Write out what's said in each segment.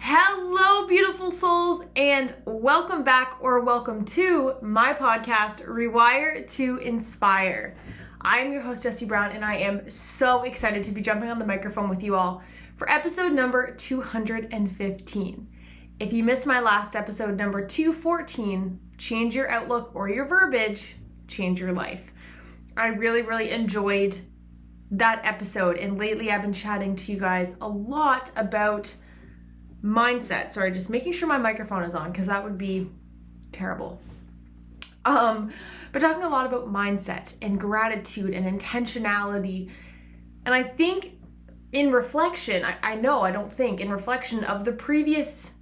Hello, beautiful souls, and welcome back or welcome to my podcast, Rewire to Inspire. I'm your host, Jessie Brown, and I am so excited to be jumping on the microphone with you all for episode number 215. If you missed my last episode, number 214, change your outlook or your verbiage, change your life. I really enjoyed that episode, and lately I've been chatting to you guys a lot about mindset. Sorry, just making sure my microphone is on because that would be terrible. But talking a lot about mindset and gratitude and intentionality. And I think in reflection, in reflection of the previous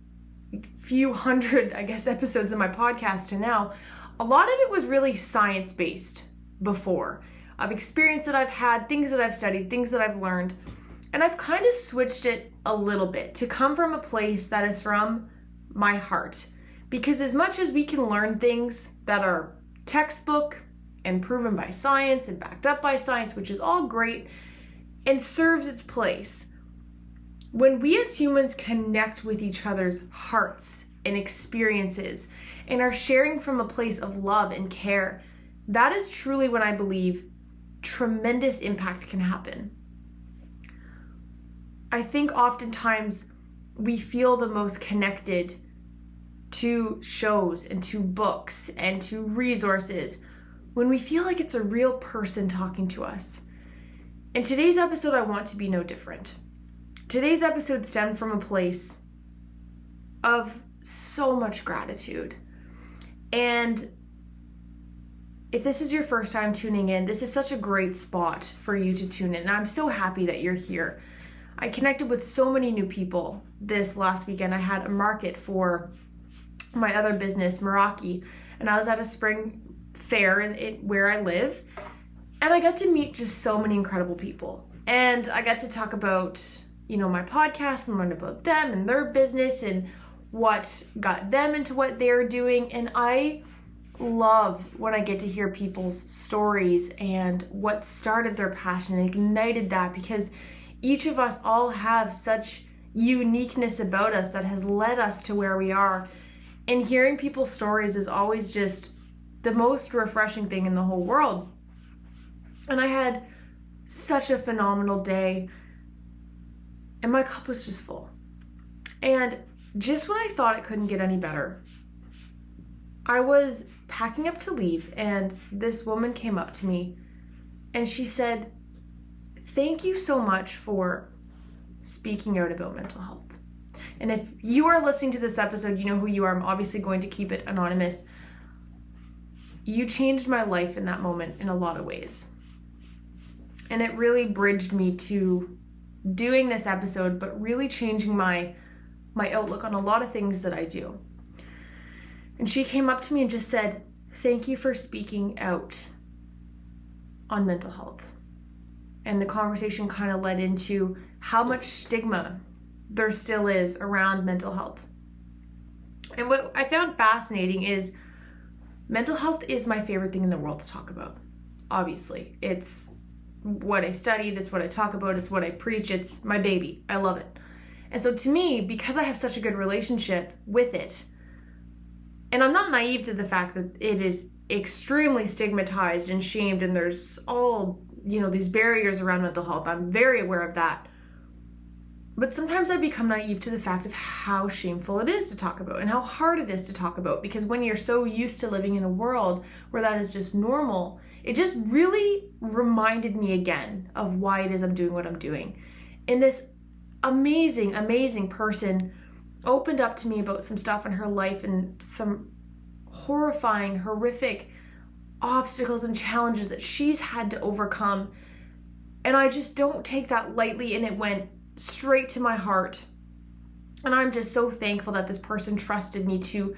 few hundred, episodes of my podcast to now, a lot of it was really science-based before. Of experience that I've had, things that I've studied, things that I've learned. And I've kind of switched it a little bit to come from a place that is from my heart. Because as much as we can learn things that are textbook and proven by science and backed up by science, which is all great and serves its place, when we as humans connect with each other's hearts and experiences and are sharing from a place of love and care, that is truly when I believe tremendous impact can happen. I think oftentimes we feel the most connected to shows and to books and to resources when we feel like it's a real person talking to us. In today's episode, I want to be no different. Today's episode stemmed from a place of so much gratitude. And if this is your first time tuning in, this is such a great spot for you to tune in. And I'm so happy that you're here. I connected with so many new people this last weekend. I had a market for my other business, Meraki, and I was at a spring fair where I live, and I got to meet just so many incredible people. And I got to talk about, my podcast and learn about them and their business and what got them into what they're doing. And I love when I get to hear people's stories and what started their passion and ignited that, because each of us all have such uniqueness about us that has led us to where we are. And hearing people's stories is always just the most refreshing thing in the whole world. And I had such a phenomenal day, and my cup was just full. And just when I thought it couldn't get any better, I was packing up to leave, and this woman came up to me and she said, "Thank you so much for speaking out about mental health." And if you are listening to this episode, you know who you are. I'm obviously going to keep it anonymous. You changed my life in that moment in a lot of ways. And it really bridged me to doing this episode, but really changing my outlook on a lot of things that I do. And she came up to me and just said, "Thank you for speaking out on mental health." And the conversation kind of led into how much stigma there still is around mental health. And what I found fascinating is mental health is my favorite thing in the world to talk about. Obviously, it's what I studied, it's what I talk about, it's what I preach, it's my baby. I love it. And so to me, because I have such a good relationship with it, and I'm not naive to the fact that it is extremely stigmatized and shamed, and there's all these barriers around mental health. I'm very aware of that. But sometimes I become naive to the fact of how shameful it is to talk about and how hard it is to talk about, because when you're so used to living in a world where that is just normal, it just really reminded me again of why it is I'm doing what I'm doing. And this amazing person opened up to me about some stuff in her life and some horrifying, horrific obstacles and challenges that she's had to overcome. And I just don't take that lightly, and it went straight to my heart. And I'm just so thankful that this person trusted me to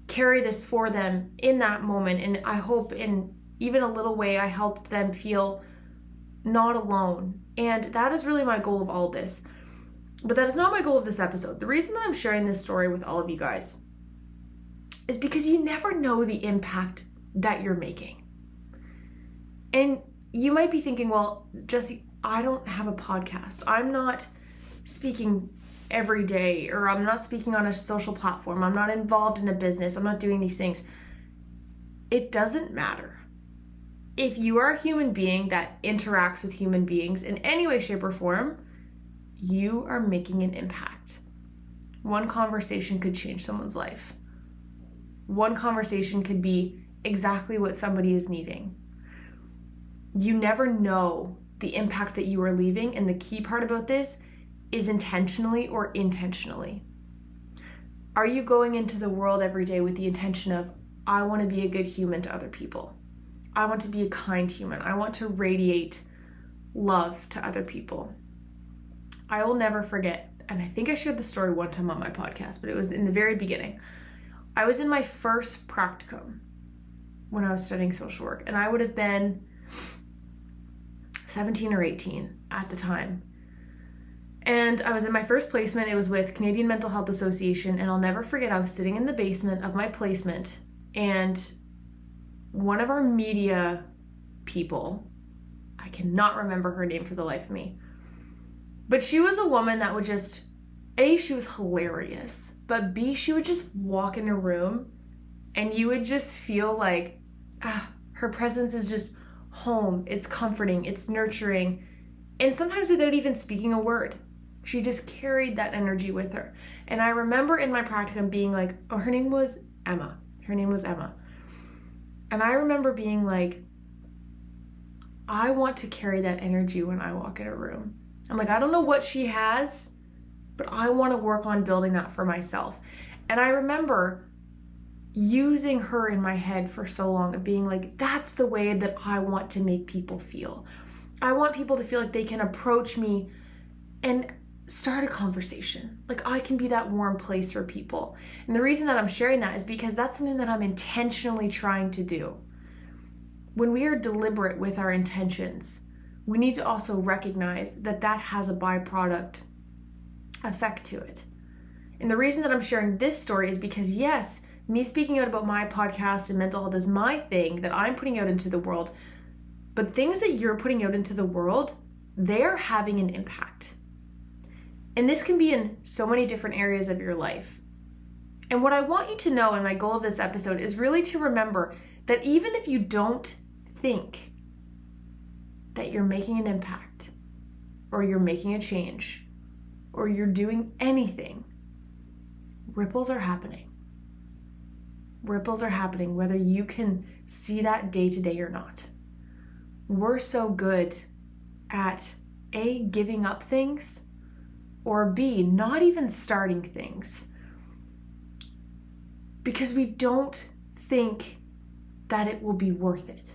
carry this for them in that moment. And I hope in even a little way I helped them feel not alone. And that is really my goal of all of this. But that is not my goal of this episode. The reason that I'm sharing this story with all of you guys is because you never know the impact that you're making. And you might be thinking, well, Jessie, I don't have a podcast. I'm not speaking every day, or I'm not speaking on a social platform, I'm not involved in a business, I'm not doing these things. It doesn't matter. If you are a human being that interacts with human beings in any way, shape, or form, you are making an impact. One conversation could change someone's life. One conversation could be exactly what somebody is needing. You never know the impact that you are leaving, and the key part about this is intentionally or intentionally. Are you going into the world every day with the intention of, I want to be a good human to other people. I want to be a kind human. I want to radiate love to other people. I will never forget, and I think I shared the story one time on my podcast, but it was in the very beginning. I was in my first practicum when I was studying social work, and I would have been 17 or 18 at the time. And I was in my first placement. It was with Canadian Mental Health Association, and I'll never forget, I was sitting in the basement of my placement, and one of our media people, I cannot remember her name for the life of me, but she was a woman that would just, A, she was hilarious, but B, she would just walk in a room and you would just feel like, her presence is just home. It's comforting, it's nurturing, and sometimes without even speaking a word. She just carried that energy with her. And I remember in my practicum being like, oh, her name was Emma. And I remember being like, I want to carry that energy when I walk in a room. I'm like, I don't know what she has, but I want to work on building that for myself. And I remember using her in my head for so long of being like, that's the way that I want to make people feel. I want people to feel like they can approach me and start a conversation. Like, I can be that warm place for people. And the reason that I'm sharing that is because that's something that I'm intentionally trying to do. When we are deliberate with our intentions, we need to also recognize that that has a byproduct effect to it. And the reason that I'm sharing this story is because, yes, me speaking out about my podcast and mental health is my thing that I'm putting out into the world, but things that you're putting out into the world, they're having an impact. And this can be in so many different areas of your life. And what I want you to know, and my goal of this episode, is really to remember that even if you don't think that you're making an impact, or you're making a change, or you're doing anything, ripples are happening. Ripples are happening, whether you can see that day to day or not. We're so good at A, giving up things, or B, not even starting things, because we don't think that it will be worth it.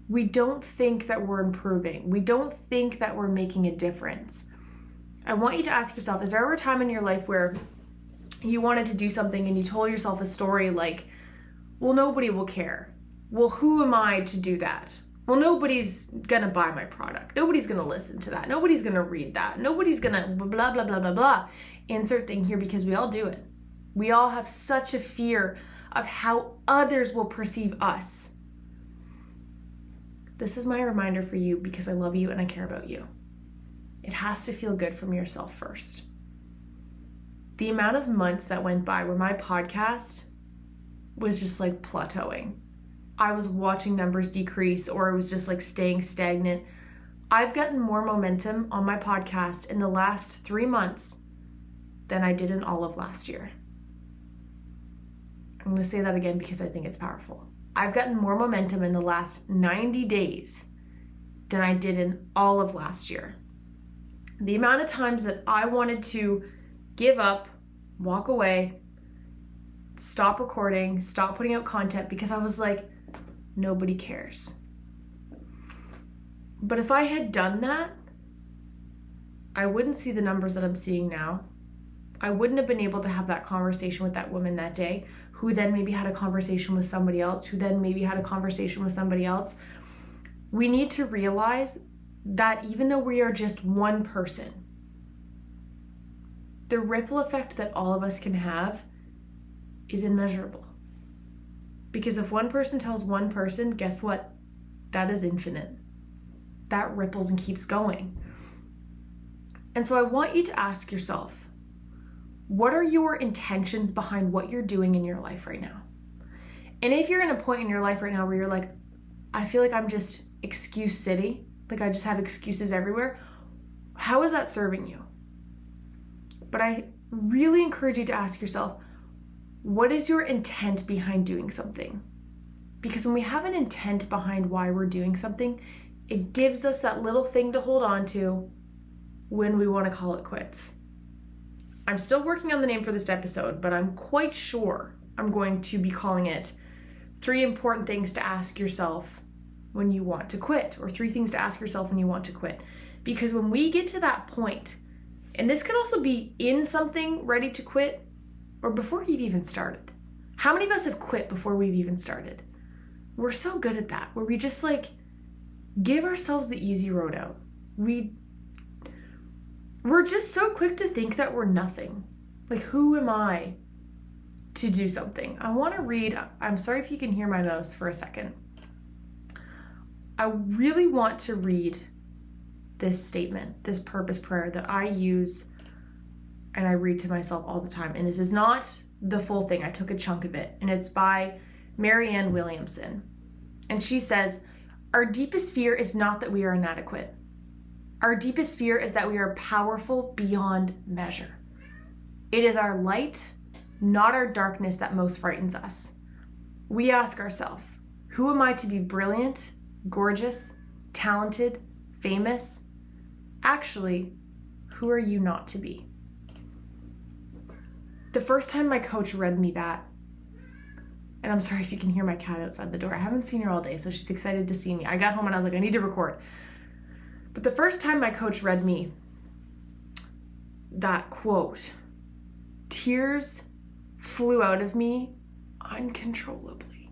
We don't think that we're improving. We don't think that we're making a difference. I want you to ask yourself, is there ever a time in your life where you wanted to do something and you told yourself a story like, well, nobody will care. Well, who am I to do that? Well, nobody's gonna buy my product. Nobody's gonna listen to that. Nobody's gonna read that. Nobody's gonna blah, blah, blah, blah, blah. Insert thing here, because we all do it. We all have such a fear of how others will perceive us. This is my reminder for you, because I love you and I care about you. It has to feel good from yourself first. The amount of months that went by where my podcast was just like plateauing. I was watching numbers decrease, or it was just like staying stagnant. I've gotten more momentum on my podcast in the last 3 months than I did in all of last year. I'm going to say that again because I think it's powerful. I've gotten more momentum in the last 90 days than I did in all of last year. The amount of times that I wanted to give up, walk away, stop recording, stop putting out content, because I was like, nobody cares. But if I had done that, I wouldn't see the numbers that I'm seeing now. I wouldn't have been able to have that conversation with that woman that day, who then maybe had a conversation with somebody else, who then maybe had a conversation with somebody else. We need to realize that even though we are just one person, the ripple effect that all of us can have is immeasurable. Because if one person tells one person, guess what? That is infinite. That ripples and keeps going. And so I want you to ask yourself, What are your intentions behind what you're doing in your life right now? And if you're in a point in your life right now where you're like, I feel like I'm just excuse city, like I just have excuses everywhere, how is that serving you? But I really encourage you to ask yourself, what is your intent behind doing something? Because when we have an intent behind why we're doing something, it gives us that little thing to hold on to when we want to call it quits. I'm still working on the name for this episode, but I'm quite sure I'm going to be calling it 3 important things to ask yourself when you want to quit, or 3 things to ask yourself when you want to quit. Because when we get to that point, and this could also be in something ready to quit, or before you've even started. How many of us have quit before we've even started? We're so good at that, where we just like give ourselves the easy road out. We're just so quick to think that we're nothing. Like, who am I to do something? I want to read, I'm sorry if you can hear my mouse for a second. I really want to read this statement, this purpose prayer that I use and I read to myself all the time. And this is not the full thing. I took a chunk of it. And it's by Marianne Williamson. And she says, our deepest fear is not that we are inadequate. Our deepest fear is that we are powerful beyond measure. It is our light, not our darkness, that most frightens us. We ask ourselves, who am I to be brilliant, gorgeous, talented, famous? Actually, who are you not to be? The first time my coach read me that, and I'm sorry if you can hear my cat outside the door. I haven't seen her all day, so she's excited to see me. I got home and I was like, I need to record. But the first time my coach read me that quote, tears flew out of me uncontrollably.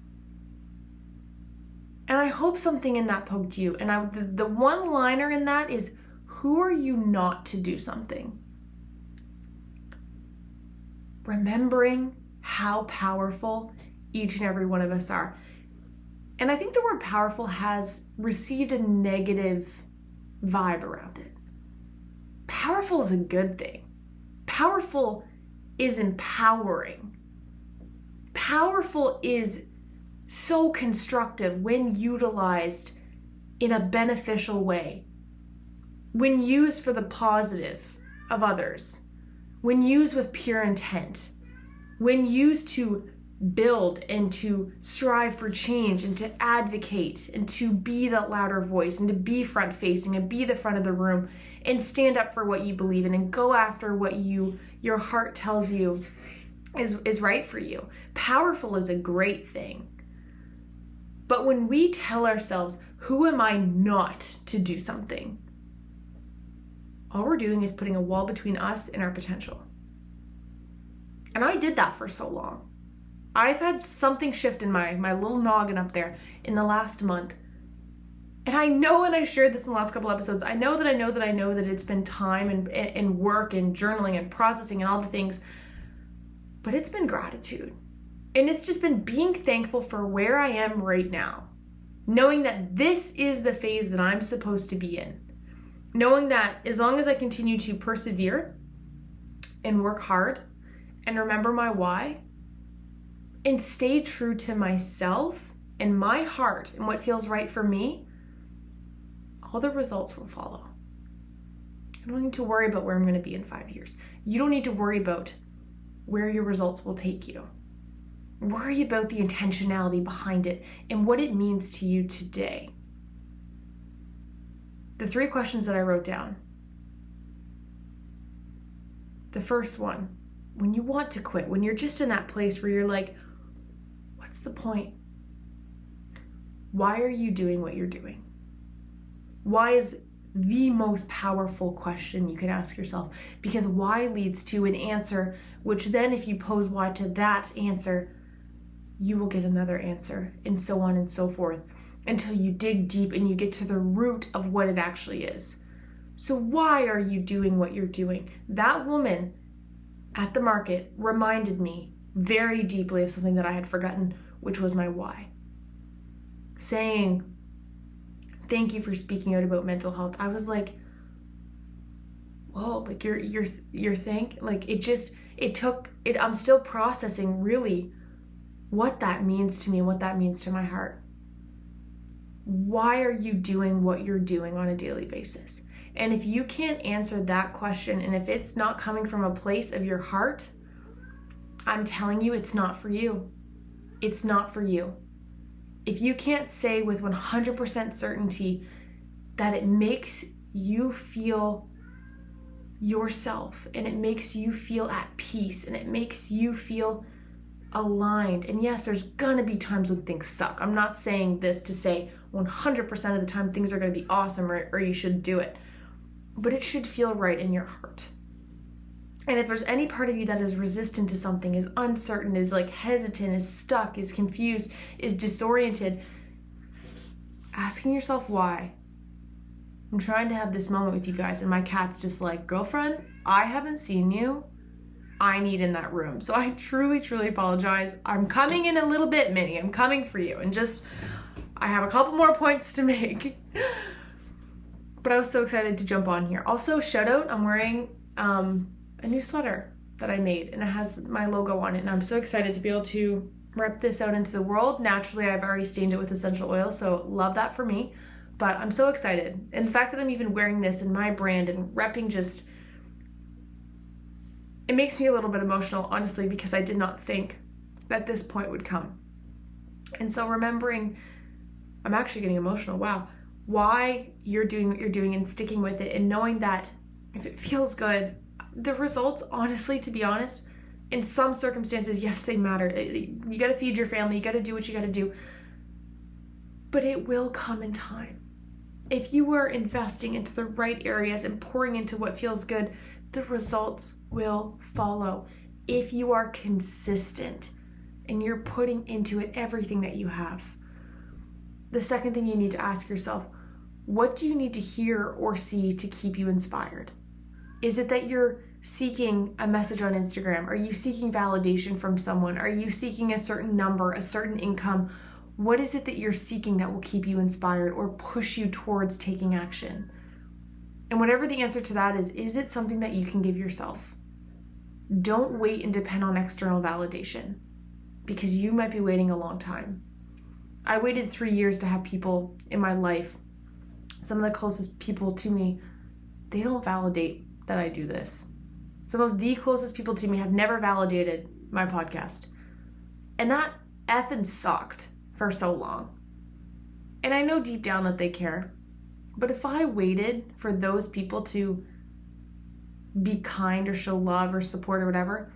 And I hope something in that poked you. And the one-liner in that is, who are you not to do something? Remembering how powerful each and every one of us are. And I think the word powerful has received a negative vibe around it. Powerful is a good thing. Powerful is empowering. Powerful is so constructive when utilized in a beneficial way, when used for the positive of others, when used with pure intent, when used to build and to strive for change and to advocate and to be that louder voice and to be front facing and be the front of the room and stand up for what you believe in and go after what your heart tells you is right for you. Powerful is a great thing. But when we tell ourselves, who am I not to do something? All we're doing is putting a wall between us and our potential. And I did that for so long. I've had something shift in my little noggin up there in the last month. And I know, and I shared this in the last couple episodes, I know that it's been time and work and journaling and processing and all the things, but it's been gratitude. And it's just been being thankful for where I am right now. Knowing that this is the phase that I'm supposed to be in. Knowing that as long as I continue to persevere and work hard and remember my why and stay true to myself and my heart and what feels right for me, all the results will follow. I don't need to worry about where I'm going to be in 5 years. You don't need to worry about where your results will take you. Worry about the intentionality behind it and what it means to you today. The 3 questions that I wrote down. The first one, when you want to quit, when you're just in that place where you're like, what's the point? Why are you doing what you're doing? Why is the most powerful question you can ask yourself? Because why leads to an answer, which then if you pose why to that answer, you will get another answer, and so on and so forth, until you dig deep and you get to the root of what it actually is. So why are you doing what you're doing? That woman at the market reminded me very deeply of something that I had forgotten, which was my why. Saying, thank you for speaking out about mental health. I was like, whoa, like you're think like I'm still processing really what that means to me, what that means to my heart. Why are you doing what you're doing on a daily basis? And if you can't answer that question, and if it's not coming from a place of your heart, I'm telling you, it's not for you. It's not for you. If you can't say with 100% certainty that it makes you feel yourself, and it makes you feel at peace, and it makes you feel aligned. And yes, there's gonna be times when things suck. I'm not saying this to say 100% of the time things are gonna be awesome or you should do it. But it should feel right in your heart. And if there's any part of you that is resistant to something, is uncertain, is like hesitant, is stuck, is confused, is disoriented, asking yourself why. I'm trying to have this moment with you guys, and my cat's just like, girlfriend, I haven't seen you. I need in that room. So I truly, truly apologize. I'm coming in a little bit, Minnie. I'm coming for you. And I have a couple more points to make. But I was so excited to jump on here. Also, shout out, I'm wearing a new sweater that I made, and it has my logo on it, and I'm so excited to be able to rep this out into the world. Naturally, I've already stained it with essential oil, so love that for me, but I'm so excited. And the fact that I'm even wearing this in my brand and repping, just, it makes me a little bit emotional, honestly, because I did not think that this point would come. And so remembering, I'm actually getting emotional, wow, why you're doing what you're doing and sticking with it, and knowing that if it feels good, the results, honestly, to be honest, in some circumstances, yes, they matter. You got to feed your family, you got to do what you got to do, but it will come in time. If you are investing into the right areas and pouring into what feels good, the results will follow. If you are consistent and you're putting into it everything that you have. The second thing you need to ask yourself, what do you need to hear or see to keep you inspired? Is it that you're seeking a message on Instagram? Are you seeking validation from someone? Are you seeking a certain number, a certain income? What is it that you're seeking that will keep you inspired or push you towards taking action? And whatever the answer to that is it something that you can give yourself? Don't wait and depend on external validation, because you might be waiting a long time. I waited 3 years to have people in my life, some of the closest people to me, they don't validate that I do this. Some of the closest people to me have never validated my podcast. And that effing sucked for so long. And I know deep down that they care. But if I waited for those people to be kind or show love or support or whatever,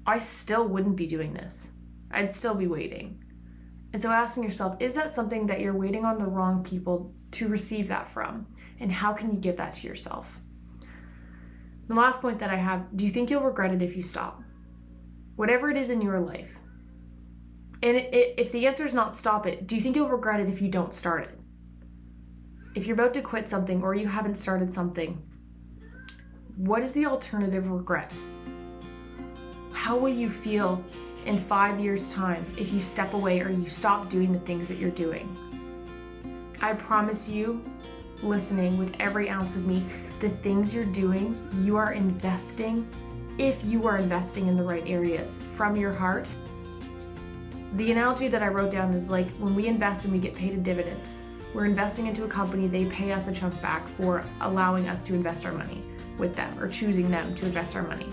I still wouldn't be doing this. I'd still be waiting. And so asking yourself, is that something that you're waiting on the wrong people to receive that from? And how can you give that to yourself? The last point that I have, do you think you'll regret it if you stop? Whatever it is in your life. And if the answer is not stop it, do you think you'll regret it if you don't start it? If you're about to quit something or you haven't started something, what is the alternative regret? How will you feel in 5 years' time if you step away or you stop doing the things that you're doing? I promise you, listening with every ounce of me, the things you're doing, you are investing, if you are investing in the right areas from your heart. The analogy that I wrote down is like when we invest and we get paid in dividends. We're investing into a company, they pay us a chunk back for allowing us to invest our money with them or choosing them to invest our money.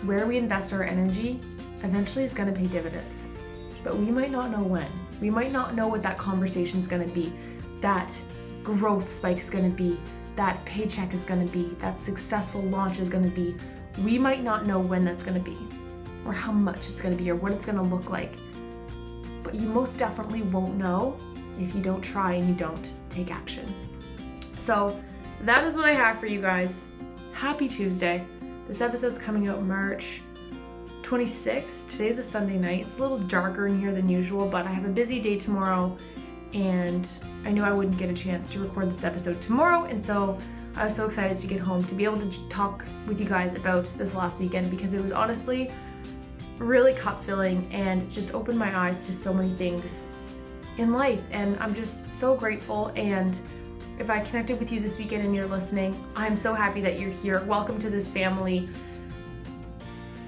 Where we invest our energy eventually is going to pay dividends, but we might not know when. We might not know what that conversation is going to be, that growth spike is going to be, that paycheck is going to be, that successful launch is going to be. We might not know when that's going to be, or how much it's going to be, or what it's going to look like. But you most definitely won't know if you don't try and you don't take action. So that is what I have for you guys. Happy Tuesday. This episode's coming out March 26th. Today's a Sunday night. It's a little darker in here than usual, but I have a busy day tomorrow, and I knew I wouldn't get a chance to record this episode tomorrow, and so I was so excited to get home to be able to talk with you guys about this last weekend, because it was honestly really cup-filling and just opened my eyes to so many things in life, and I'm just so grateful. And if I connected with you this weekend and you're listening, I'm so happy that you're here. Welcome to this family.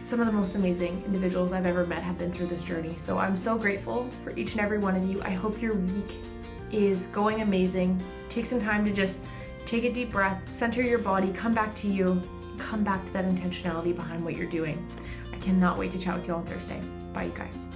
Some of the most amazing individuals I've ever met have been through this journey. So I'm so grateful for each and every one of you. I hope your week is going amazing. Take some time to just take a deep breath, center your body, come back to you, come back to that intentionality behind what you're doing. I cannot wait to chat with you on Thursday. Bye, you guys.